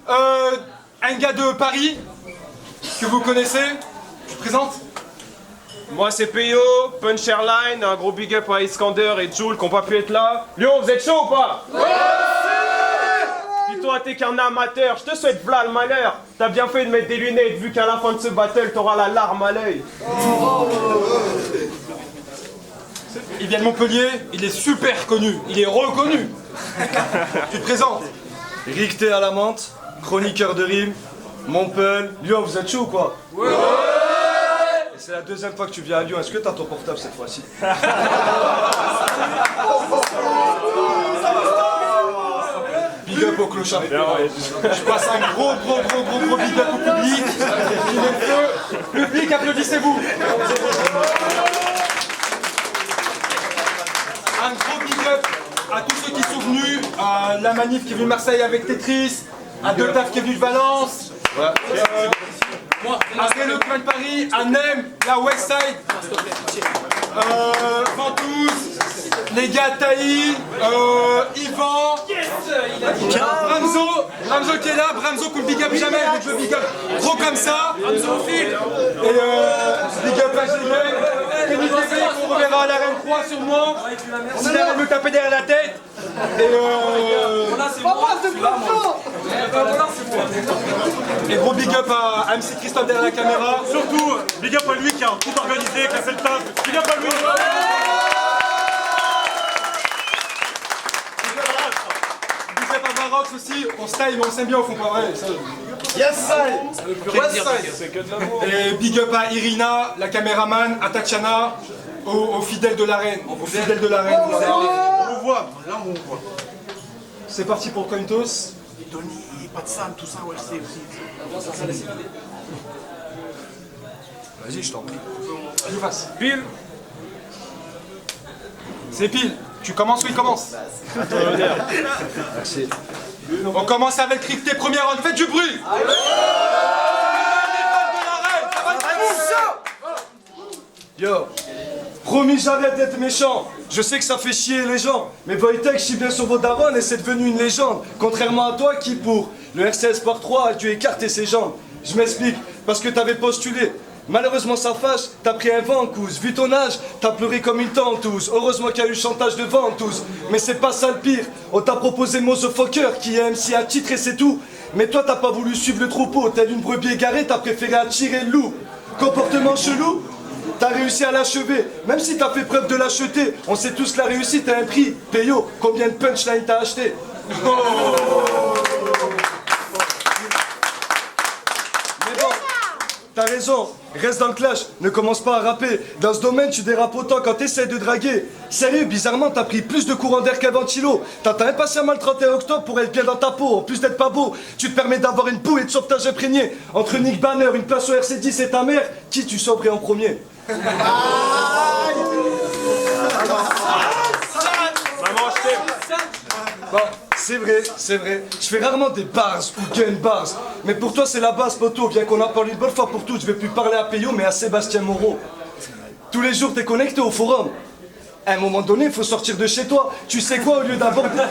Un gars de Paris, que vous connaissez, je présente. Moi c'est Peyo, Punch Airline, un gros big up à Iskander et Jules qui n'ont pas pu être là. Lyon, vous êtes chaud ou pas? Ouais! Puis toi t'es qu'un amateur, je te souhaite v'là le malheur. T'as bien fait de mettre des lunettes vu qu'à la fin de ce battle t'auras la larme à l'œil. Il vient de Montpellier, il est super connu, il est reconnu. Tu te présentes. Ricté à la menthe, chroniqueur de rime, Montpellier. Lyon, vous êtes chaud ou quoi? Ouais! C'est la deuxième fois que tu viens à Lyon, est-ce que t'as ton portable cette fois-ci? Big up au clochard. Je passe un gros big up au public. Il est feu. Public, applaudissez-vous. Un gros big up à tous ceux qui sont venus, à la manif qui est venue de Marseille avec Tetris, à Deltaf qui est venu de Valence, à Vélo qui vient de Paris, à Nem, la Westside, Ventouses, les gars Taï, Yvan, Bramzo qui est là, Bramzo qu'on le big up jamais, mais je le big up gros comme ça, et big up à Gilles, Kenny TV qu'on reverra à l'arène 3 sûrement, si l'arène me taper derrière la tête, et gros big up à MC Christophe derrière la caméra. Surtout, big up à lui qui a tout organisé, qui a fait le taf. Big up à lui. Big up à Marox aussi, on se taille mais on s'aime bien au fond, pas vrai ça. Yes, side! Et big up à Irina, la caméraman, à Tatiana, aux fidèles de l'arène. Aux fidèles de l'arène. On vous voit, là on vous voit. C'est parti pour Cointos. Tony, pas de Sam, tout ça, ouais, c'est aussi. Vas-y, je t'en prie. Je fasse. Pile. C'est pile. Tu commences ou il commence? Merci. On commence avec Ricté, première round. Faites du bruit. Yo, promis jamais d'être méchant. Je sais que ça fait chier les gens, mais Wojtek chie bien sur vos darons et c'est devenu une légende. Contrairement à toi qui pour le RCS Sport 3 a dû écarter ses jambes. Je m'explique, parce que t'avais postulé. Malheureusement ça fâche, t'as pris un vent en cousse. Vu ton âge, t'as pleuré comme une tentouse. Heureusement qu'il y a eu chantage de ventouse. Mais c'est pas ça le pire. On t'a proposé Motherfucker qui est MC à titre et c'est tout. Mais toi t'as pas voulu suivre le troupeau. Tel une brebis égarée, t'as préféré attirer le loup. Comportement chelou, t'as réussi à l'achever. Même si t'as fait preuve de lâcheté, on sait tous que la réussite a un prix. Peyo, combien de punchlines t'as acheté? T'as raison, reste dans le clash, ne commence pas à rapper. Dans ce domaine, tu dérapes autant quand t'essaies de draguer. Sérieux, bizarrement, t'as pris plus de courant d'air qu'un ventilo. T'as impatiemment le 31 octobre pour être bien dans ta peau. En plus d'être pas beau, tu te permets d'avoir une bouée de sauvetage imprégnée. Entre Nick Banner, une place au RC10 et ta mère, qui tu sauverais en premier? Maman, je t'aime. Bon, c'est vrai, je fais rarement des bars ou gun bars. Mais pour toi c'est la base poteau, bien qu'on en parle une bonne fois pour toutes, je vais plus parler à Peyo mais à Sébastien Moreau. Tous les jours t'es connecté au forum. À un moment donné, il faut sortir de chez toi. Tu sais quoi, au lieu d'aborder...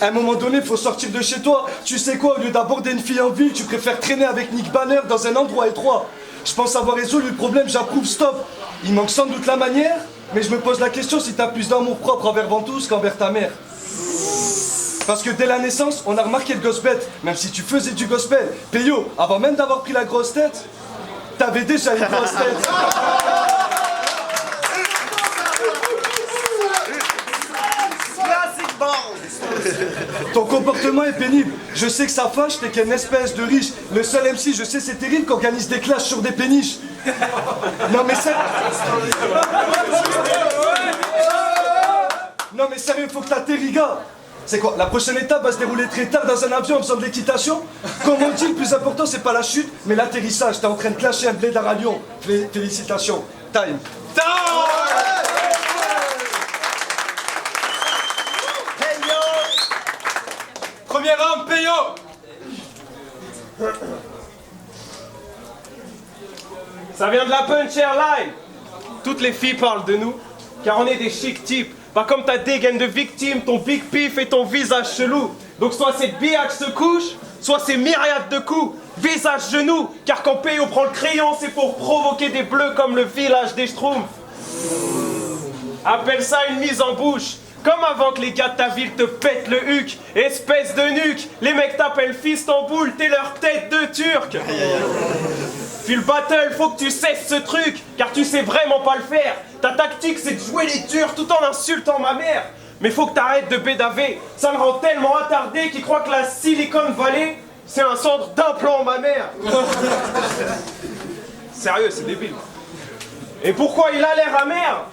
À un moment donné, il faut sortir de chez toi. Tu sais quoi, au lieu d'aborder une fille en ville, tu préfères traîner avec Nick Banner dans un endroit étroit. Je pense avoir résolu le problème, j'approuve, stop. Il manque sans doute la manière, mais je me pose la question si t'as plus d'amour propre envers Ventouses qu'envers ta mère. Parce que dès la naissance, on a remarqué le gosse bête, même si tu faisais du gospel. Peyo, avant même d'avoir pris la grosse tête, t'avais déjà une grosse tête. Ton comportement est pénible. Je sais que ça fâche, t'es qu'une espèce de riche. Le seul MC, je sais, c'est terrible, qu'organise des clashes sur des péniches. Non mais ça... Non mais sérieux, faut que t'atterris, gars. C'est quoi? La prochaine étape va se dérouler très tard dans un avion en faisant de l'équitation? Comme on dit, le plus important c'est pas la chute, mais l'atterrissage. T'es en train de clasher un blédard à Lyon. Félicitations. Time. Premier round, Peyo. Ça vient de la Punch Airline. Toutes les filles parlent de nous, car on est des chic types. Pas comme ta dégaine de victime, ton big pif et ton visage chelou. Donc soit cette biatch se couche, soit c'est myriades de coups. Visage genou, car quand Peyo prend le crayon, c'est pour provoquer des bleus comme le village des Schtroumpfs. Appelle ça une mise en bouche. Comme avant que les gars de ta ville te pètent le huc. Espèce de nuque, les mecs t'appellent Fistanboul, t'es leur tête de turc. Puis le battle, faut que tu cesses ce truc, car tu sais vraiment pas le faire. Ta tactique, c'est de jouer les durs tout en insultant ma mère. Mais faut que t'arrêtes de bédaver, ça le rend tellement attardé qu'il croit que la Silicon Valley, c'est un centre d'implant ma mère. Sérieux, c'est débile. Et pourquoi il a l'air amer?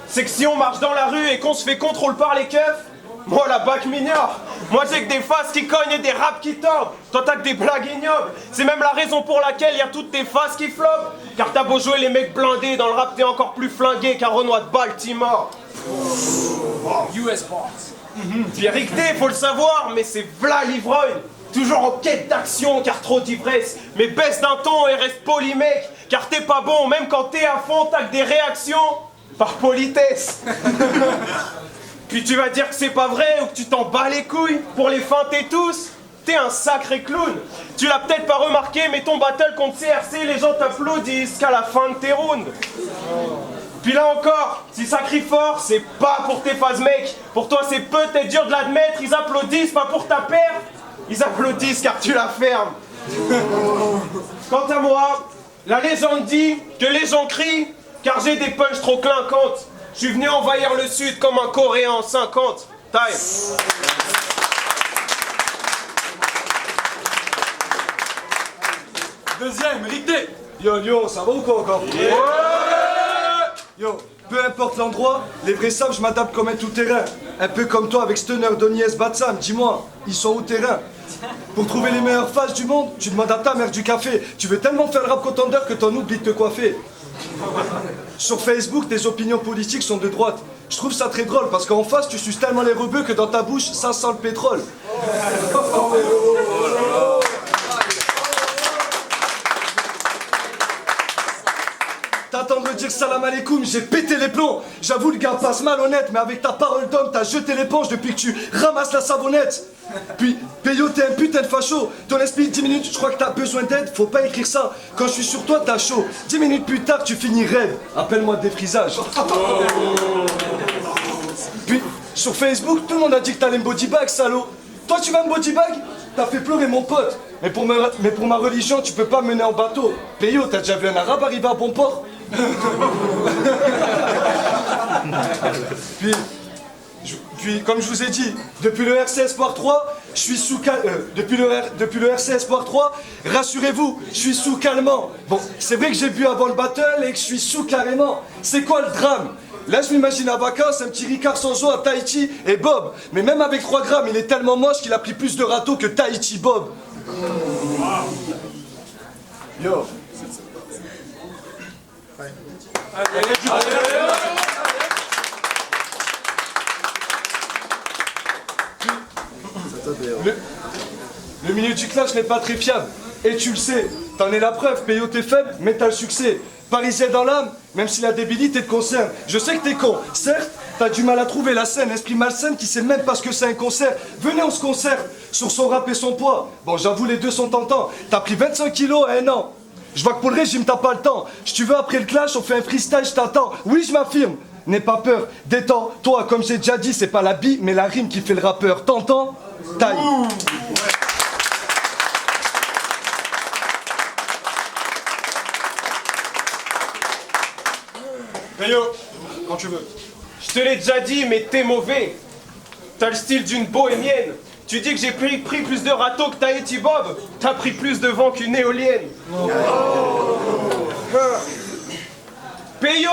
C'est que si on marche dans la rue et qu'on se fait contrôle par les keufs, moi la bac m'ignore. Moi j'ai que des faces qui cognent et des raps qui tordent. Toi t'as que des blagues ignobles. C'est même la raison pour laquelle y a toutes tes faces qui flopent. Car t'as beau jouer les mecs blindés, dans le rap t'es encore plus flingué qu'un Renoir de Baltimore. US Bars. Puis Rick D, faut le savoir, mais c'est v'là l'ivrogne. Toujours en quête d'action car trop d'ivresse. Mais baisse d'un ton et reste poli mec. Car t'es pas bon, même quand t'es à fond, t'as que des réactions par politesse. Puis tu vas dire que c'est pas vrai ou que tu t'en bats les couilles pour les feinter tous. T'es un sacré clown. Tu l'as peut-être pas remarqué, mais ton battle contre CRC, les gens t'applaudissent qu'à la fin de tes rounds. Puis là encore, si ça crie fort, c'est pas pour tes phases mec. Pour toi c'est peut-être dur de l'admettre, ils applaudissent pas pour ta perte. Ils applaudissent car tu la fermes. Quant à moi, la légende dit que les gens crient car j'ai des punchs trop clinquantes. Je suis venu envahir le sud comme un Coréen en 50. Time. Deuxième, Rick D. Yo, Lyon, ça va ou quoi encore? Ouais. Yo, peu importe l'endroit, les vrais sables, je m'adapte comme un tout-terrain. Un peu comme toi avec Stunner, Donny S, Batsam, dis-moi, ils sont au terrain. Pour trouver les meilleures phases du monde, tu demandes à ta mère du café. Tu veux tellement faire le rap contender que t'en oublies de te coiffer. Sur Facebook, tes opinions politiques sont de droite. Je trouve ça très drôle parce qu'en face, tu suces tellement les rebeux que dans ta bouche, ça sent le pétrole. T'attends de me dire salam alaikum, j'ai pété les plombs. J'avoue, le gars passe malhonnête, mais avec ta parole d'homme, t'as jeté l'éponge depuis que tu ramasses la savonnette. Puis, Peyo, t'es un putain de facho. Ton esprit, 10 minutes, je crois que t'as besoin d'aide, faut pas écrire ça. Quand je suis sur toi, t'as chaud. 10 minutes plus tard, tu finis rêve. Appelle-moi défrisage. Puis, sur Facebook, tout le monde a dit que t'allais me bodybag, salaud. Toi, tu vas me bodybag? T'as fait pleurer mon pote. Mais pour ma religion, tu peux pas me mener en bateau. Peyo, t'as déjà vu un arabe arriver à bon port? Puis, comme je vous ai dit, depuis le RC Espoir 3, je suis sous depuis le RC Espoir 3, rassurez-vous, je suis sous calmant. Bon, c'est vrai que j'ai bu avant le battle et que je suis sous carrément. C'est quoi le drame? Là, je m'imagine à vacances, un petit Ricard Sanzo à Tahiti et Bob. Mais même avec 3 grammes, il est tellement moche qu'il a pris plus de râteaux que Tahiti Bob. Yo. Le milieu du clash n'est pas très fiable. Et tu le sais, t'en es la preuve, Peyo t'es faible, mais t'as le succès. Parisien dans l'âme, même si la débilité te concerne. Je sais que t'es con, certes, t'as du mal à trouver la scène, esprit malsain qui sait même pas ce que c'est un concert. Venez, on se concerte sur son rap et son poids. Bon, j'avoue, les deux sont tentants. T'as pris 25 kilos à 1 an. Je vois que pour le régime, t'as pas le temps. Si tu veux, après le clash, on fait un freestyle, je t'attends. Oui, je m'affirme. N'aie pas peur, détends. Toi, comme j'ai déjà dit, c'est pas la bille, mais la rime qui fait le rappeur. T'entends? Taille. Peyo, quand tu veux. Je te l'ai déjà dit, mais t'es mauvais. T'as le style d'une bohémienne. Tu dis que j'ai pris plus de râteaux que Tahiti Bob. T'as pris plus de vent qu'une éolienne. Peyo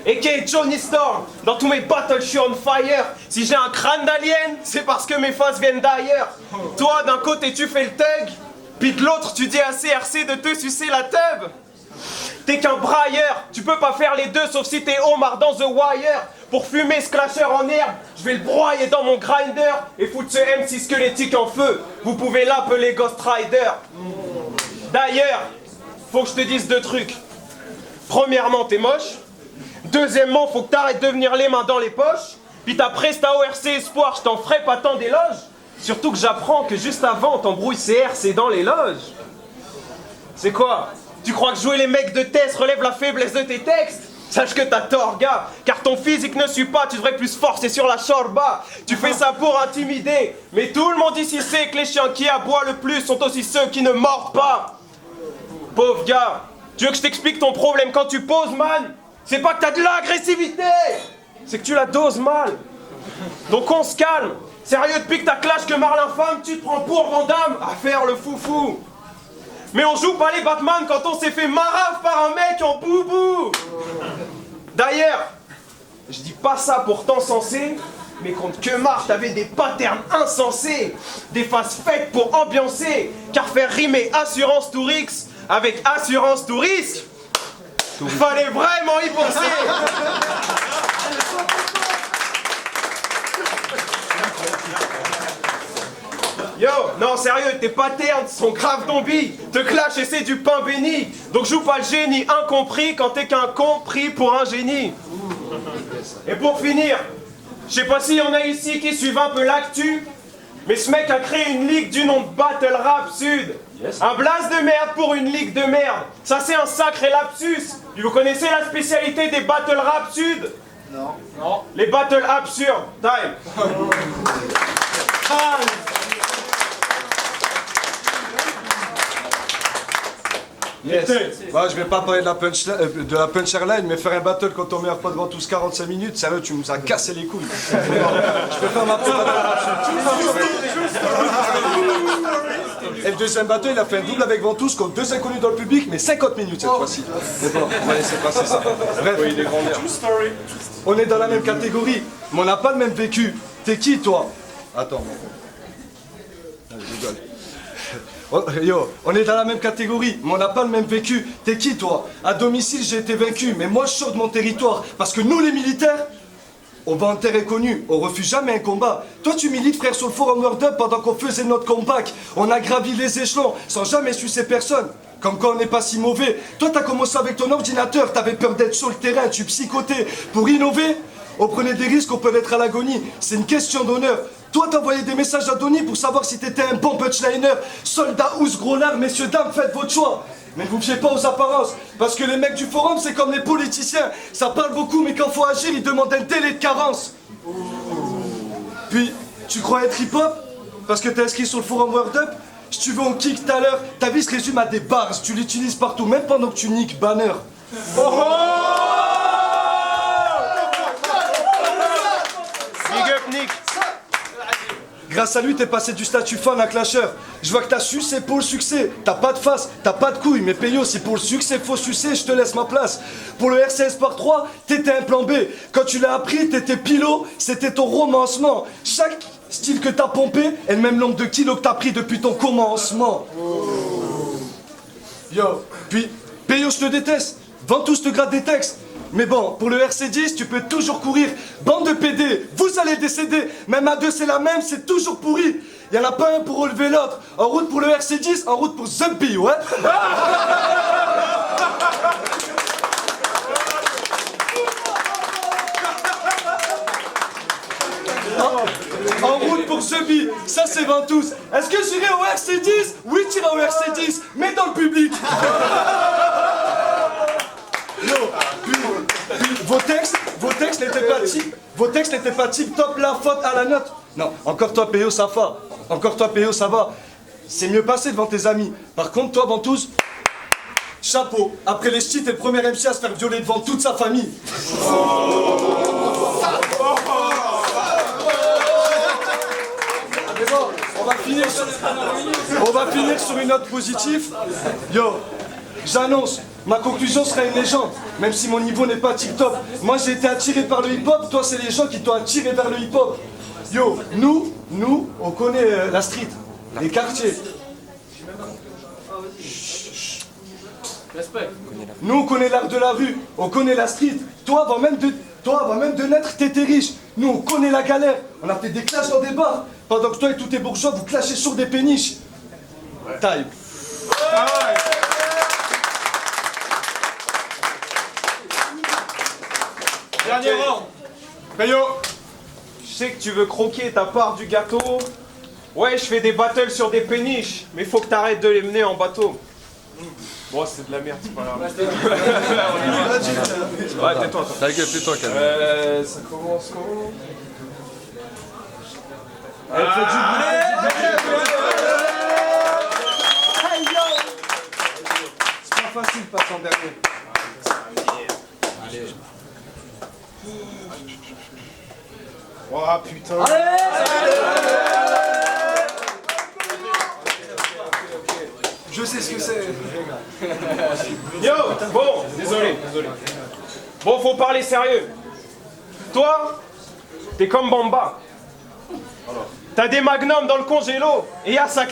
et Johnny Storm. Dans tous mes battles, je suis on fire. Si j'ai un crâne d'alien, c'est parce que mes faces viennent d'ailleurs. Toi, d'un côté, tu fais le thug, puis de l'autre, tu dis à CRC de te sucer la teub. T'es qu'un brailleur, tu peux pas faire les deux sauf si t'es Omar dans The Wire. Pour fumer ce clasher en herbe, je vais le broyer dans mon grinder et foutre ce MC squelettique en feu. Vous pouvez l'appeler Ghost Rider. D'ailleurs, faut que je te dise 2 trucs. Premièrement, t'es moche. Deuxièmement, faut que t'arrêtes de venir les mains dans les poches. Puis ta presta au RC Espoir, je t'en ferai pas tant d'éloges. Surtout que j'apprends que juste avant, t'embrouilles CR, c'est dans les loges. C'est quoi? Tu crois que jouer les mecs de test relève la faiblesse de tes textes? Sache que t'as tort, gars, car ton physique ne suit pas, tu devrais plus forcer sur la chorba. Tu fais ça pour intimider, mais tout le monde ici sait que les chiens qui aboient le plus sont aussi ceux qui ne mordent pas. Pauvre gars, tu veux que je t'explique ton problème quand tu poses, man? C'est pas que t'as de l'agressivité, c'est que tu la doses mal. Donc on se calme. Sérieux, depuis que t'as clash que Marlin Femme, tu te prends pour Vandame à faire le foufou. Mais on joue pas les Batman quand on s'est fait marave par un mec en boubou. D'ailleurs, je dis pas ça pour t'encenser, mais contre Kemar, t'avais des patterns insensés, des phases faites pour ambiancer, car faire rimer assurance Tourix avec assurance Tourisque, fallait vraiment y penser. Yo, non sérieux, tes patterns sont grave zombies. Te clash et c'est du pain béni. Donc joue pas le génie incompris quand t'es qu'un compris pour un génie. Et pour finir, je sais pas s'il y en a ici qui suivent un peu l'actu, mais ce mec a créé une ligue du nom de Battle Rap Sud. Un blast de merde pour une ligue de merde. Ça c'est un sacré lapsus. Puis vous connaissez la spécialité des Battle Rap Sud? Non. Non. Les Battle absurdes. Time. Yes. Bah, je vais pas parler de la punchline, mais faire un battle quand ton meilleur pote devant tous 45 minutes, sérieux, tu nous as cassé les couilles. Je vais faire ma petite battle. Et le deuxième battle, il a fait un double avec Ventouse contre 2 inconnus dans le public, mais 50 minutes cette fois-ci. Mais bon, on va laisser passer ça. Bref, on est dans la même catégorie, mais on n'a pas le même vécu. T'es qui, toi? Attends. Allez, je rigole. Oh, yo, on est dans la même catégorie, mais on n'a pas le même vécu. T'es qui, toi? À domicile, j'ai été vaincu, mais moi, je sors de mon territoire. Parce que nous, les militaires, on va en terre inconnue, on refuse jamais un combat. Toi, tu milites, frère, sur le forum Word Up pendant qu'on faisait notre comeback. On a gravi les échelons, sans jamais sucer personne. Comme quoi on n'est pas si mauvais. Toi, t'as commencé avec ton ordinateur, t'avais peur d'être sur le terrain, tu psychotais. Pour innover, on prenait des risques, on peut être à l'agonie. C'est une question d'honneur. Toi, t'envoyais des messages à Donny pour savoir si t'étais un bon punchliner. Soldat ou gros lard, messieurs, dames, faites votre choix. Mais ne vous fiez pas aux apparences, parce que les mecs du forum, c'est comme les politiciens. Ça parle beaucoup, mais quand faut agir, ils demandent un délai de carence. Puis, tu crois être hip-hop? Parce que t'es inscrit sur le forum Word Up? Si tu veux, on kick tout à l'heure. Ta vie se résume à des bars, tu l'utilises partout, même pendant que tu niques banner. Big up, Nick. Grâce à lui, t'es passé du statut fan à clasheur. Je vois que t'as su, c'est pour le succès. T'as pas de face, t'as pas de couilles, mais Peyo, si pour le succès faut sucer, je te laisse ma place. Pour le RCS par 3, t'étais un plan B. Quand tu l'as appris, t'étais pilot, c'était ton romancement. Chaque style que t'as pompé est le même nombre de kilos que t'as pris depuis ton commencement. Yo, puis, Peyo, je te déteste. Ventouse te gratte des textes. Mais bon, pour le RC10, tu peux toujours courir. Bande de PD, vous allez décéder. Même à deux, c'est la même, c'est toujours pourri. Y en a pas un pour relever l'autre. En route pour le RC10, en route pour Zumpy, ouais. En route pour Zumpy, ça c'est Ventouse. Est-ce que j'irai au RC10? Oui, tu iras au RC10, mais dans le public. Yo, puis vos textes n'étaient pas tip top, la faute à la note. Non, encore toi Péo ça va, encore toi Péo ça va. C'est mieux passé devant tes amis. Par contre toi Ventouse, chapeau. Après les ch'tis, t'es le premier MC à se faire violer devant toute sa famille. Mais bon, on va finir sur une note positive. Yo, j'annonce. Ma conclusion sera une légende, même si mon niveau n'est pas tip-top. Moi j'ai été attiré par le hip-hop, toi c'est les gens qui t'ont attiré vers le hip-hop. Yo, nous, on connaît la street, les quartiers. Nous on connaît l'art de la rue, on connaît la street. Toi avant même de naître, t'étais riche. Nous on connaît la galère, on a fait des clashs dans des bars. Pendant que toi et tous tes bourgeois vous clashez sur des péniches. Taille. Dernier round. Peyo. Je sais que tu veux croquer ta part du gâteau. Ouais, je fais des battles sur des péniches, mais faut que t'arrêtes de les mener en bateau. Bon, c'est de la merde, c'est pas grave. Ouais, tais-toi. Tais-toi, calme. Ça commence comment? Elle fait du blé. C'est pas facile, pas en dernier. Oh putain. Je sais ce que c'est. Yo, bon, désolé. Bon, faut parler sérieux. Toi, t'es comme Bamba. T'as des magnums dans le congélo, et y'a que ça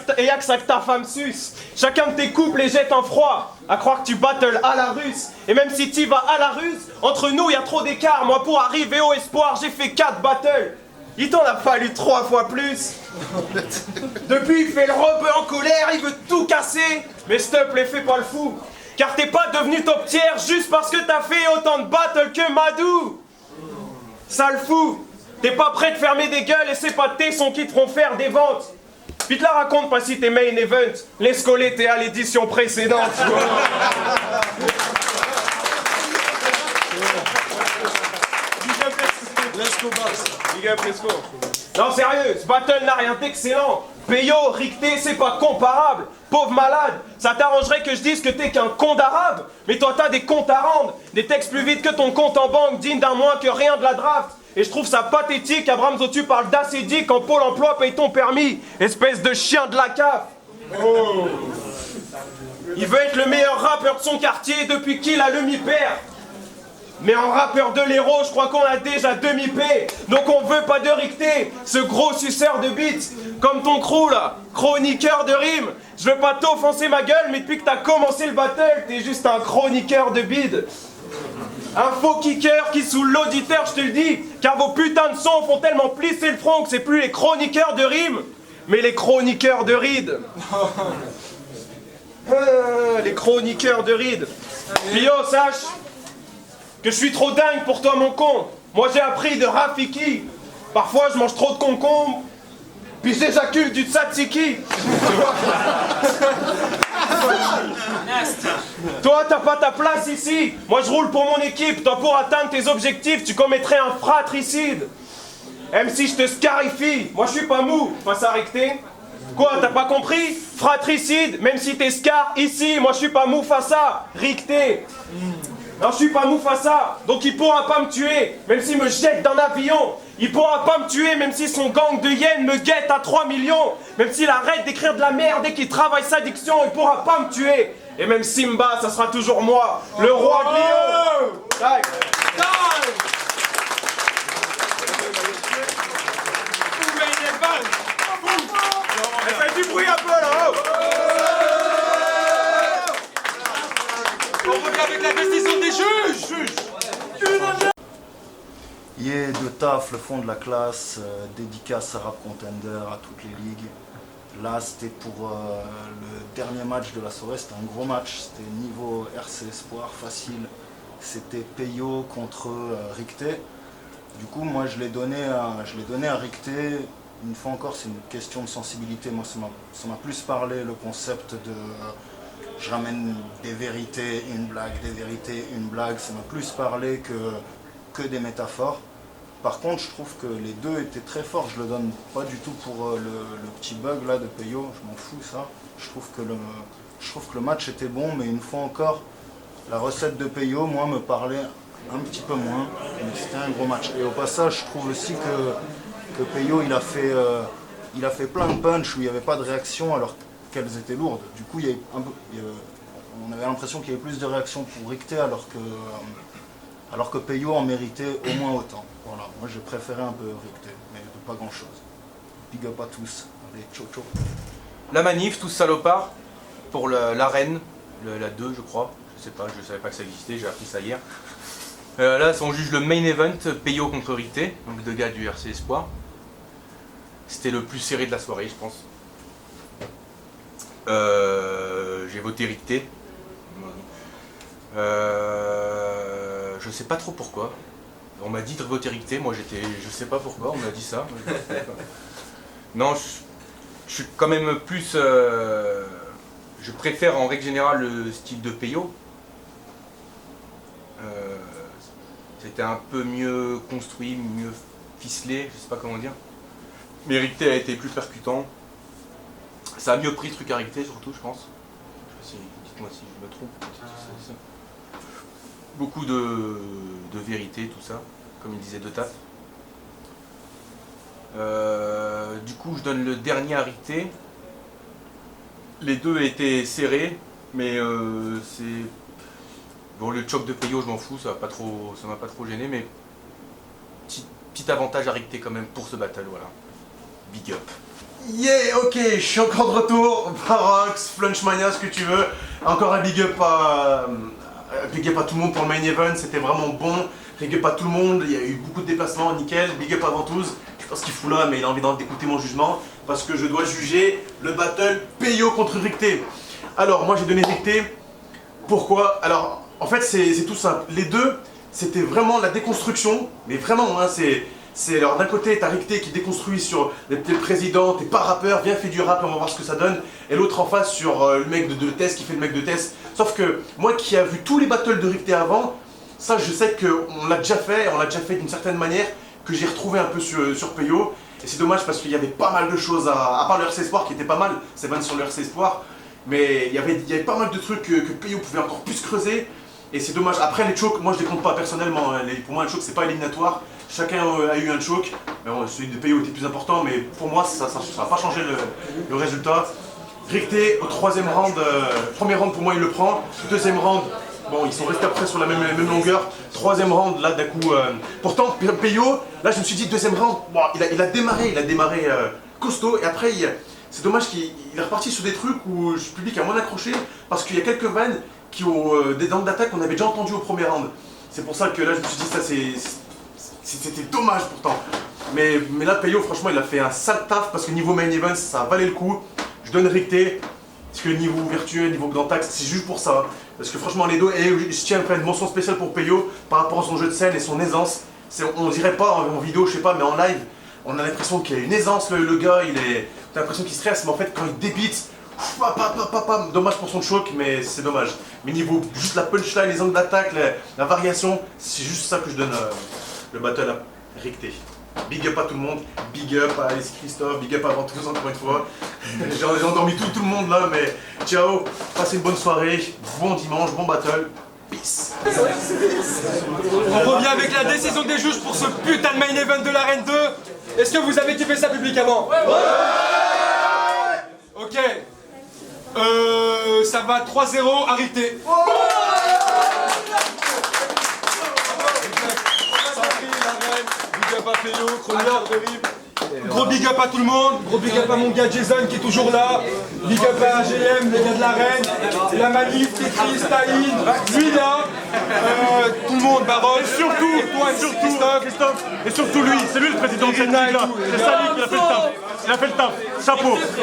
que ta femme suce. Chacun de tes couples les jette en froid, à croire que tu battles à la russe. Et même si t'y vas à la ruse, entre nous y'a trop d'écart. Moi pour arriver au espoir, j'ai fait 4 battles. Il t'en a fallu 3 fois plus. Depuis il fait le rebeu en colère, il veut tout casser. Mais s'il te plaît, fais pas le fou. Car t'es pas devenu top tier juste parce que t'as fait autant de battles que Madou. Sale fou. T'es pas prêt de fermer des gueules et c'est pas tes sons qui te feront faire des ventes. Puis te la raconte pas si t'es main event. Laisse coller, t'es à l'édition précédente. Big up, let's go. Non, sérieux, ce battle n'a rien d'excellent. Peyo, Ricté, c'est pas comparable. Pauvre malade, ça t'arrangerait que je dise que t'es qu'un con d'arabe. Mais toi, t'as des comptes à rendre. Des textes plus vite que ton compte en banque, digne d'un moins que rien de la draft. Et je trouve ça pathétique, Abraham Zotu parle d'acédique quand Pôle emploi paye ton permis. Espèce de chien de la CAF. Oh. Il veut être le meilleur rappeur de son quartier depuis qu'il a le mi-père. Mais en rappeur de l'héros, je crois qu'on a déjà demi-P. Donc on veut pas de Ricté, ce gros suceur de beats. Comme ton crew là, chroniqueur de rimes. Je veux pas t'offenser ma gueule, mais depuis que t'as commencé le battle, t'es juste un chroniqueur de bide. Un faux kicker qui saoule l'auditeur, je te le dis. Car vos putains de sons font tellement plisser le front que c'est plus les chroniqueurs de rimes, mais les chroniqueurs de rides. Les chroniqueurs de rides. Puis yo, sache que je suis trop dingue pour toi mon con. Moi j'ai appris de Rafiki. Parfois je mange trop de concombres, puis j'éjacule du tzatziki. Toi t'as pas ta place ici. Moi je roule pour mon équipe. Toi pour atteindre tes objectifs tu commettrais un fratricide. Même si je te scarifie, moi je suis pas mou face à Ricté. Quoi, t'as pas compris? Fratricide, même si t'es scar ici, moi je suis pas mou face à Ricté. Non, je suis pas Mufasa, donc il pourra pas me tuer, même s'il me jette d'un avion. Il pourra pas me tuer, même si son gang de hyènes me guette à 3 millions. Même s'il arrête d'écrire de la merde et qu'il travaille sa diction, il pourra pas me tuer. Et même Simba, ça sera toujours moi, le roi de Lyon. Faites du bruit un peu là. On revient avec la décision des juges. Yeah, de taf, le fond de la classe, dédicace à Rap Contender, à toutes les ligues. Là, c'était pour le dernier match de la soirée, c'était un gros match, c'était niveau RC Espoir, facile. C'était Peyo contre Ricté. Du coup, moi, je l'ai donné à Ricté. Une fois encore, c'est une question de sensibilité. Moi, ça m'a plus parlé, le concept de... je ramène des vérités, une blague, des vérités, une blague. Ça m'a plus parlé que des métaphores. Par contre, je trouve que les deux étaient très forts. Je le donne pas du tout pour le petit bug là de Peyo. Je m'en fous ça. Je trouve que le match était bon, mais une fois encore, la recette de Peyo, moi, me parlait un petit peu moins. Mais c'était un gros match. Et au passage, je trouve aussi que Peyo, il a fait plein de punch où il n'y avait pas de réaction alors qu'elles étaient lourdes. Du coup, on avait l'impression qu'il y avait plus de réactions pour Ricté alors que Peyo en méritait au moins autant. Voilà, moi j'ai préféré un peu Ricté, mais de pas grand chose. Big up à tous. Allez, ciao ciao. La manif, tous salopards, pour l'arène, la 2 je crois, je sais pas, je savais pas que ça existait, j'ai appris ça hier. Là on juge le main event, Peyo contre Ricté, donc deux gars du RC Espoir. C'était le plus serré de la soirée je pense. J'ai voté Ricté. Je sais pas trop pourquoi. On m'a dit de voter Ricté, moi je sais pas pourquoi, on m'a dit ça. Non, je suis quand même plus... je préfère en règle générale le style de Peyo. C'était un peu mieux construit, mieux ficelé, je sais pas comment dire. Mais Ricté a été plus percutant. Ça a mieux pris ce truc à Ricté surtout, je pense. Dites-moi si je me trompe. Beaucoup de vérité, tout ça, comme il disait De Taf. Du coup, je donne le dernier à Ricté. Les deux étaient serrés, mais c'est... Bon, le choc de Peyo, je m'en fous, ça m'a pas trop gêné, mais petit avantage à Ricté quand même pour ce battle, voilà. Big up. Yeah, ok, je suis encore de retour. Barox, Flunchmania, ce que tu veux. Encore un big up à tout le monde pour le main event, c'était vraiment bon. Big up à tout le monde, il y a eu beaucoup de déplacements, nickel. Big up à Ventouse, je sais pas ce qu'il fout là, mais il a envie d'écouter mon jugement. Parce que je dois juger le battle Peyo contre Ricté. Alors, moi j'ai donné Ricté. Pourquoi? Alors, en fait, c'est tout simple. Les deux, c'était vraiment la déconstruction, mais vraiment, hein, alors d'un côté, t'as Ricté qui déconstruit sur t'es le président, t'es pas rappeur, viens fais du rap, on va voir ce que ça donne. Et l'autre en face sur le mec de Tess qui fait le mec de Tess. Sauf que moi qui a vu tous les battles de Ricté avant, ça je sais qu'on l'a déjà fait d'une certaine manière, que j'ai retrouvé un peu sur Peyo. Et c'est dommage parce qu'il y avait pas mal de choses, à part le RC Espoir qui était pas mal, c'est van sur le RC Espoir. Mais il y avait pas mal de trucs que Peyo pouvait encore plus creuser. Et c'est dommage. Après les chokes, moi je les compte pas personnellement. Pour moi un choke c'est pas éliminatoire. Chacun a eu un choke. Mais bon, celui de Peyo était plus important. Mais pour moi ça va pas changer le résultat. Ricté au troisième round, premier round pour moi il le prend. Deuxième round, bon ils sont restés après sur la même longueur. Troisième round là d'un coup. Pourtant Peyo, là je me suis dit deuxième round, bon, il a démarré costaud. Et après c'est dommage qu'il est reparti sur des trucs où le public a moins accroché. Parce qu'il y a quelques vannes qui ont des angles d'attaque qu'on avait déjà entendu au premier round. C'est pour ça que là je me suis dit ça c'était dommage pourtant. Mais là Peyo franchement il a fait un sale taf parce que niveau main event ça valait le coup. Je donne Ricté, parce que niveau virtuel, niveau Gdantax, c'est juste pour ça. Parce que franchement les deux, et je tiens à faire une mention spéciale pour Peyo par rapport à son jeu de scène et son aisance. On dirait pas en vidéo, je sais pas, mais en live, on a l'impression qu'il a une aisance le gars, t'as l'impression qu'il stresse, mais en fait quand il débite, dommage pour son choc, mais c'est dommage. Mais niveau juste la punchline, les angles d'attaque, la variation, c'est juste ça que je donne le battle à Ricté. Big up à tout le monde, big up à Alice Christophe, big up à Ventouse encore une fois. J'ai endormi tout le monde là, mais ciao, passez une bonne soirée, bon dimanche, bon battle, peace. On revient avec la décision des juges pour ce putain de main event de l'Arène 2. Est-ce que vous avez kiffé ça publiquement? Ouais. Ok. Ça va 3-0 à Ricté. Big up à Peyo, chroniqueur de RIP. Gros big up à tout le monde, gros big up à mon gars Jason qui est toujours là. Big up à GM, les gars de l'Arène, la Manif, Tetris, Taïn, lui là. Tout le monde, Baroque. Et surtout, Christophe, et surtout lui, c'est lui le président de cette ligue là. C'est sa ligue qui a fait le taf. Il a fait le taf. Chapeau.